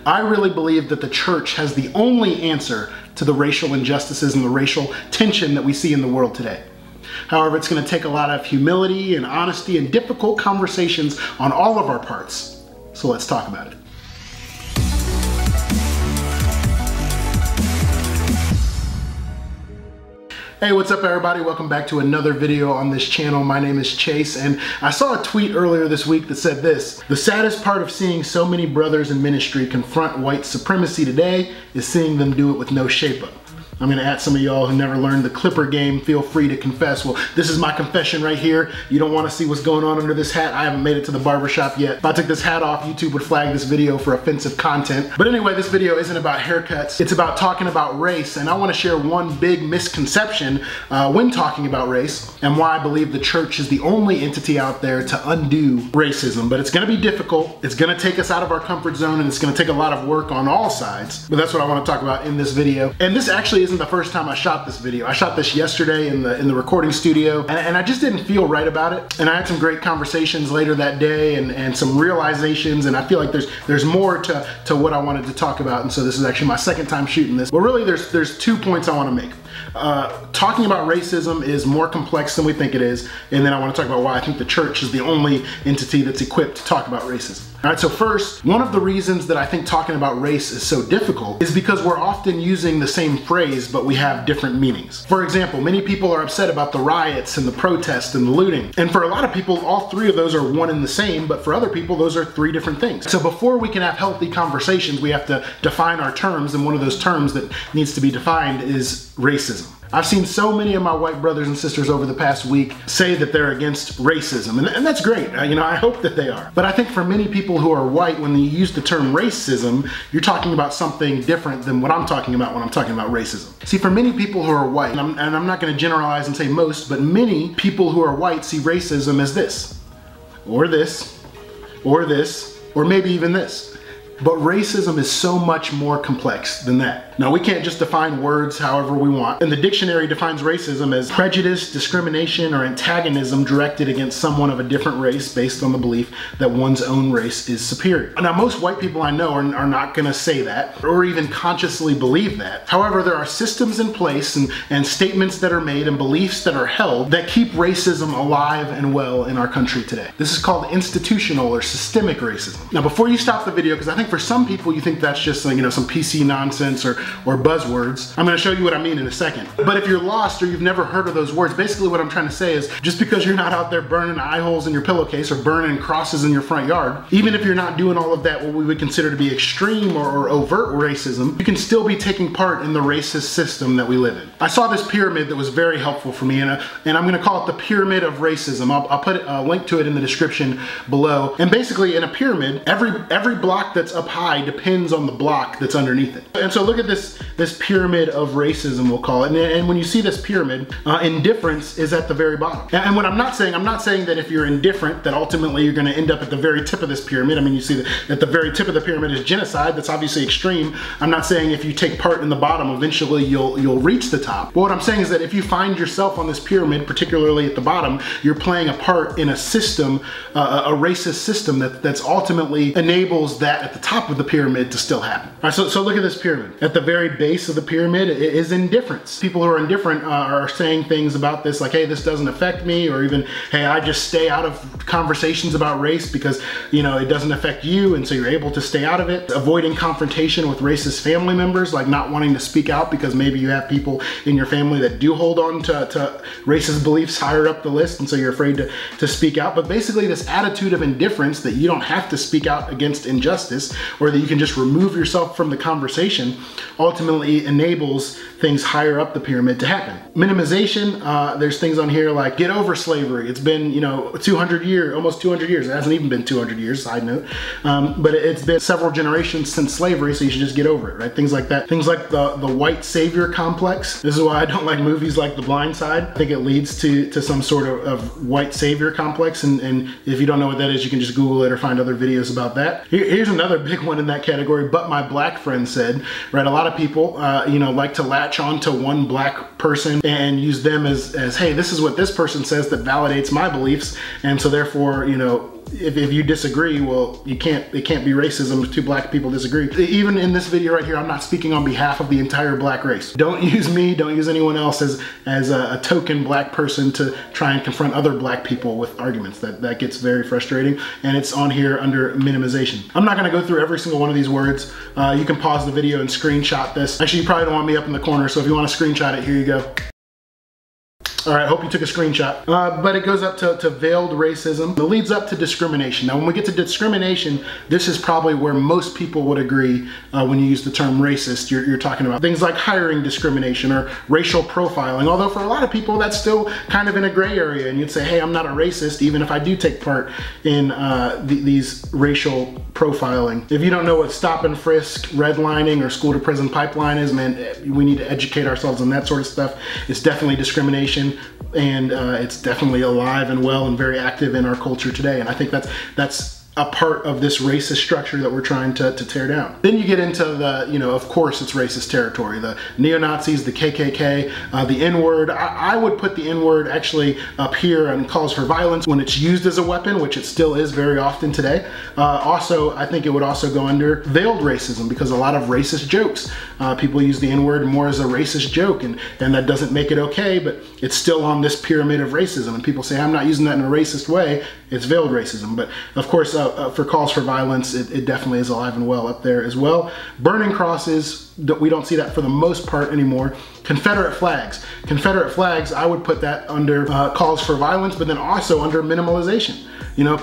I really believe that the church has the only answer to the racial injustices and the racial tension that we see in the world today. However, it's going to take a lot of humility and honesty and difficult conversations on all of our parts. So let's talk about it. Hey, what's up everybody? Welcome back to another video on this channel. My name is Chase, and I saw a tweet earlier this week that said this: the saddest part of seeing so many brothers in ministry confront white supremacy today is seeing them do it with no shape up. I'm gonna add some of y'all who never learned the Clipper game, feel free to confess. Well, this is my confession right here. You don't wanna see what's going on under this hat. I haven't made it to the barbershop yet. If I took this hat off, YouTube would flag this video for offensive content. But anyway, this video isn't about haircuts. It's about talking about race, and I wanna share one big misconception when talking about race and why I believe the church is the only entity out there to undo racism. But it's gonna be difficult. It's gonna take us out of our comfort zone, and it's gonna take a lot of work on all sides. But that's what I wanna talk about in this video. And this actually isn't the first time I shot this video. I shot this yesterday in the recording studio, and I just didn't feel right about it. And I had some great conversations later that day and some realizations, and I feel like there's more to what I wanted to talk about. And so this is actually my second time shooting this. But really there's 2 points I want to make. Talking about racism is more complex than we think it is, and then I want to talk about why I think the church is the only entity that's equipped to talk about racism. All right, so first, one of the reasons that I think talking about race is so difficult is because we're often using the same phrase, but we have different meanings. For example, many people are upset about the riots and the protests and the looting. And for a lot of people, all three of those are one and the same, but for other people, those are three different things. So before we can have healthy conversations, we have to define our terms, and one of those terms that needs to be defined is racism. I've seen so many of my white brothers and sisters over the past week say that they're against racism, and that's great. You know, I hope that they are. But I think for many people who are white, when you use the term racism, you're talking about something different than what I'm talking about when I'm talking about racism. See, for many people who are white, and I'm not going to generalize and say most, but many people who are white see racism as this, or this, or this, or maybe even this. But racism is so much more complex than that. Now, we can't just define words however we want. And the dictionary defines racism as prejudice, discrimination, or antagonism directed against someone of a different race based on the belief that one's own race is superior. Now, most white people I know are not gonna say that or even consciously believe that. However, there are systems in place and statements that are made and beliefs that are held that keep racism alive and well in our country today. This is called institutional or systemic racism. Now, before you stop the video, because I think for some people you think that's just, you know, some PC nonsense or buzzwords. I'm going to show you what I mean in a second. But if you're lost or you've never heard of those words, basically what I'm trying to say is just because you're not out there burning eye holes in your pillowcase or burning crosses in your front yard, even if you're not doing all of that what we would consider to be extreme or overt racism, you can still be taking part in the racist system that we live in. I saw this pyramid that was very helpful for me, and I'm going to call it the pyramid of racism. I'll put a link to it in the description below. And basically in a pyramid, every block that's up high depends on the block that's underneath it. And so look at this pyramid of racism, we'll call it. And when you see this pyramid, indifference is at the very bottom. And what I'm not saying that if you're indifferent, that ultimately you're gonna end up at the very tip of this pyramid. I mean, you see that at the very tip of the pyramid is genocide. That's obviously extreme. I'm not saying if you take part in the bottom, eventually you'll reach the top. But what I'm saying is that if you find yourself on this pyramid, particularly at the bottom, you're playing a part in a system, a racist system that's ultimately enables that at the top of the pyramid to still happen. All right, so look at this pyramid. At the very base of the pyramid is indifference. People who are indifferent are saying things about this like, hey, this doesn't affect me, or even, hey, I just stay out of conversations about race because, you know, it doesn't affect you, and so you're able to stay out of it. Avoiding confrontation with racist family members, like not wanting to speak out because maybe you have people in your family that do hold on to racist beliefs higher up the list, and so you're afraid to speak out. But basically this attitude of indifference that you don't have to speak out against injustice, or that you can just remove yourself from the conversation, ultimately enables things higher up the pyramid to happen. Minimization, there's things on here like get over slavery. It's been, you know, 200 years, almost 200 years. It hasn't even been 200 years, side note. But it's been several generations since slavery, so you should just get over it, right? Things like that. Things like the white savior complex. This is why I don't like movies like The Blind Side. I think it leads to some sort of white savior complex, and if you don't know what that is, you can just Google it or find other videos about that. Here's another big one in that category, but my black friend said, right? A lot of people, you know, like to latch on to one black person and use them as hey, this is what this person says that validates my beliefs, and so therefore, you know, if you disagree, well, it can't be racism if two black people disagree. Even in this video right here, I'm not speaking on behalf of the entire black race. Don't use me, don't use anyone else as a token black person to try and confront other black people with arguments. That gets very frustrating, and it's on here under minimization. I'm not gonna go through every single one of these words. You can pause the video and screenshot this. Actually, you probably don't want me up in the corner, so if you want to screenshot it, here you go. All right, hope you took a screenshot. But it goes up to veiled racism. It leads up to discrimination. Now, when we get to discrimination, this is probably where most people would agree when you use the term racist. You're talking about things like hiring discrimination or racial profiling. Although for a lot of people, that's still kind of in a gray area. And you'd say, hey, I'm not a racist, even if I do take part in these racial profiling. If you don't know what stop and frisk, redlining, or school to prison pipeline is, man, we need to educate ourselves on that sort of stuff. It's definitely discrimination. And it's definitely alive and well and very active in our culture today. And I think that's a part of this racist structure that we're trying to tear down. Then you get into the, of course it's racist territory. The neo-Nazis, the KKK, the N-word. I would put the N-word actually up here and calls for violence when it's used as a weapon, which it still is very often today. Also, I think it would also go under veiled racism, because a lot of racist jokes, people use the N-word more as a racist joke, and that doesn't make it okay, but it's still on this pyramid of racism. And people say, I'm not using that in a racist way. It's veiled racism. But of course, for calls for violence, it definitely is alive and well up there as well. Burning crosses, we don't see that for the most part anymore. Confederate flags. Confederate flags, I would put that under calls for violence, but then also under minimalization.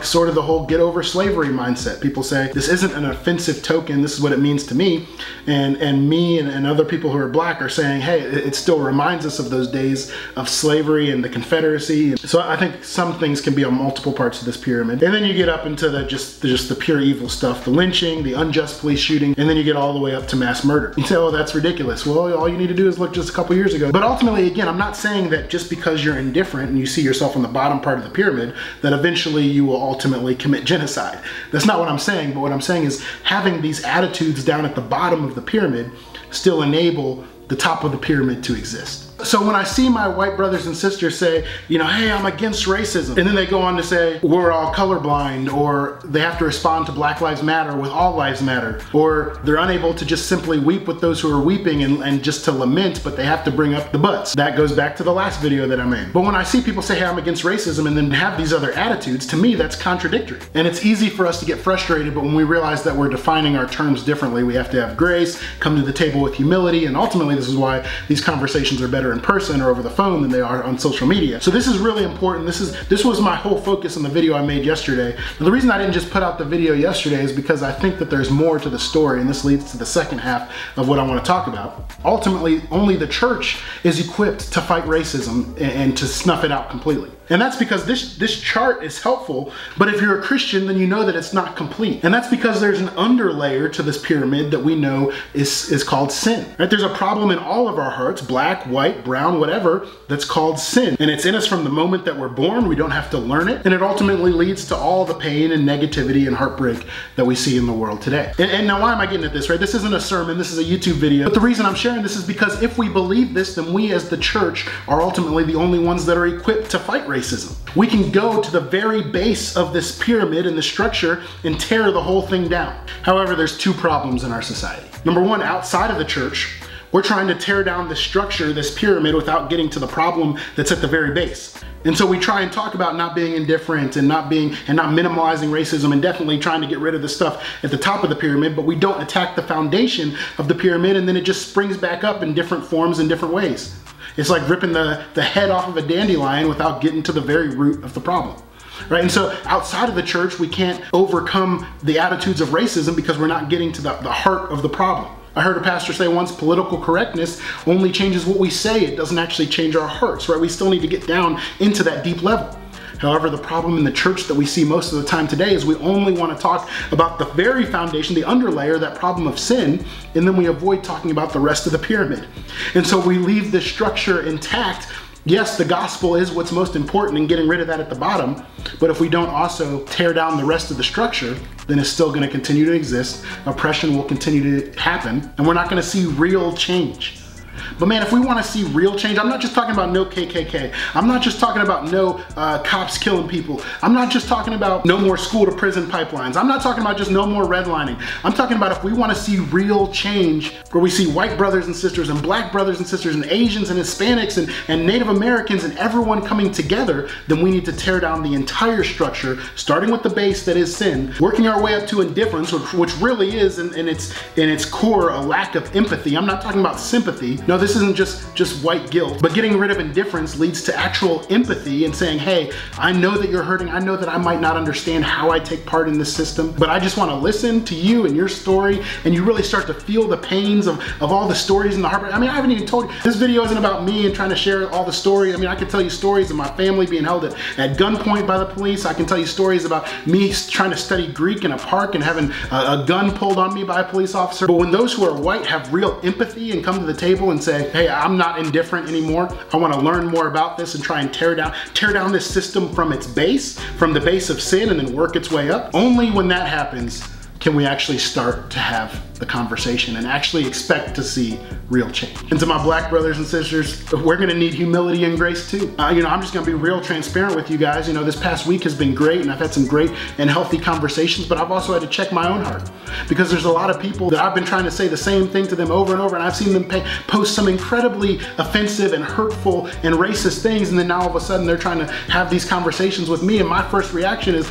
Sort of the whole get over slavery mindset. People say, this isn't an offensive token, this is what it means to me. And me and other people who are black are saying, hey, it still reminds us of those days of slavery and the Confederacy. So I think some things can be on multiple parts of this pyramid. And then you get up into just the pure evil stuff, the lynching, the unjust police shooting, and then you get all the way up to mass murder. You say, oh, that's ridiculous. Well, all you need to do is look just a couple years ago. But ultimately, again, I'm not saying that just because you're indifferent and you see yourself on the bottom part of the pyramid, that eventually you will ultimately commit genocide. That's not what I'm saying, but what I'm saying is having these attitudes down at the bottom of the pyramid still enable the top of the pyramid to exist. So when I see my white brothers and sisters say, hey, I'm against racism, and then they go on to say, we're all colorblind, or they have to respond to Black Lives Matter with All Lives Matter, or they're unable to just simply weep with those who are weeping and just to lament, but they have to bring up the butts. That goes back to the last video that I made. But when I see people say, hey, I'm against racism, and then have these other attitudes, to me, that's contradictory. And it's easy for us to get frustrated, but when we realize that we're defining our terms differently, we have to have grace, come to the table with humility, and ultimately this is why these conversations are better in person or over the phone than they are on social media. So this is really important. This was my whole focus in the video I made yesterday. And the reason I didn't just put out the video yesterday is because I think that there's more to the story, and this leads to the second half of what I want to talk about. Ultimately, only the church is equipped to fight racism and to snuff it out completely. And that's because this chart is helpful, but if you're a Christian, then you know that it's not complete. And that's because there's an underlayer to this pyramid that we know is called sin. Right? There's a problem in all of our hearts, black, white, brown, whatever, that's called sin. And it's in us from the moment that we're born. We don't have to learn it. And it ultimately leads to all the pain and negativity and heartbreak that we see in the world today. And now why am I getting at this, right? This isn't a sermon, this is a YouTube video. But the reason I'm sharing this is because if we believe this, then we as the church are ultimately the only ones that are equipped to fight racism. We can go to the very base of this pyramid and the structure and tear the whole thing down. However, there's two problems in our society. Number one, outside of the church, we're trying to tear down the structure, this pyramid, without getting to the problem that's at the very base. And so we try and talk about not being indifferent and not minimalizing racism and definitely trying to get rid of the stuff at the top of the pyramid, but we don't attack the foundation of the pyramid, and then it just springs back up in different forms in different ways. It's like ripping the head off of a dandelion without getting to the very root of the problem. Right? And so outside of the church, we can't overcome the attitudes of racism because we're not getting to the heart of the problem. I heard a pastor say once, political correctness only changes what we say. It doesn't actually change our hearts, right? We still need to get down into that deep level. However, the problem in the church that we see most of the time today is we only want to talk about the very foundation, the underlayer, that problem of sin, and then we avoid talking about the rest of the pyramid. And so we leave the structure intact. Yes, the gospel is what's most important in getting rid of that at the bottom, but if we don't also tear down the rest of the structure, then it's still going to continue to exist. Oppression will continue to happen, and we're not going to see real change. But man, if we want to see real change, I'm not just talking about no KKK. I'm not just talking about no cops killing people. I'm not just talking about no more school to prison pipelines. I'm not talking about just no more redlining. I'm talking about if we want to see real change, where we see white brothers and sisters and black brothers and sisters and Asians and Hispanics and Native Americans and everyone coming together, then we need to tear down the entire structure, starting with the base that is sin, working our way up to indifference, which really is in its core a lack of empathy. I'm not talking about sympathy. No, this isn't just white guilt, but getting rid of indifference leads to actual empathy and saying, hey, I know that you're hurting. I know that I might not understand how I take part in this system, but I just want to listen to you and your story, and you really start to feel the pains of all the stories and the heartbreak. I mean, I haven't even told you, this video isn't about me and trying to share all the stories. I mean, I can tell you stories of my family being held at gunpoint by the police. I can tell you stories about me trying to study Greek in a park and having a gun pulled on me by a police officer. But when those who are white have real empathy and come to the table and say, hey, I'm not indifferent anymore. I want to learn more about this and try and tear down this system from its base, from the base of sin, and then work its way up. Only when that happens can we actually start to have the conversation and actually expect to see real change. And to my black brothers and sisters, we're gonna need humility and grace too. I'm just gonna be real transparent with you guys. This past week has been great and I've had some great and healthy conversations, but I've also had to check my own heart, because there's a lot of people that I've been trying to say the same thing to them over and over, and I've seen them post some incredibly offensive and hurtful and racist things, and then now all of a sudden they're trying to have these conversations with me, and my first reaction is,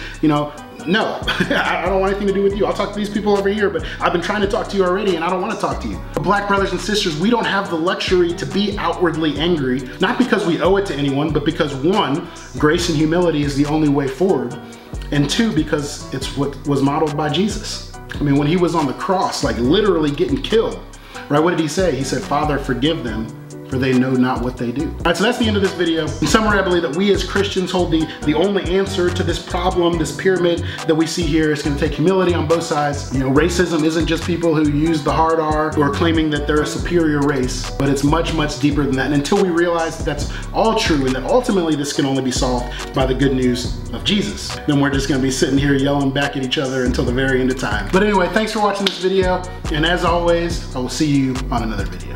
no, I don't want anything to do with you. I'll talk to these people over here, but I've been trying to talk to you already and I don't want to talk to you. Black brothers and sisters, we don't have the luxury to be outwardly angry, not because we owe it to anyone, but because one, grace and humility is the only way forward, and two, because it's what was modeled by Jesus. I mean, when he was on the cross, like literally getting killed, right? What did he say? He said, Father, forgive them, for they know not what they do. All right, so that's the end of this video. In summary, I believe that we as Christians hold the only answer to this problem, this pyramid that we see here. It's gonna take humility on both sides. Racism isn't just people who use the hard R who are claiming that they're a superior race, but it's much, much deeper than that. And until we realize that that's all true and that ultimately this can only be solved by the good news of Jesus, then we're just gonna be sitting here yelling back at each other until the very end of time. But anyway, thanks for watching this video. And as always, I will see you on another video.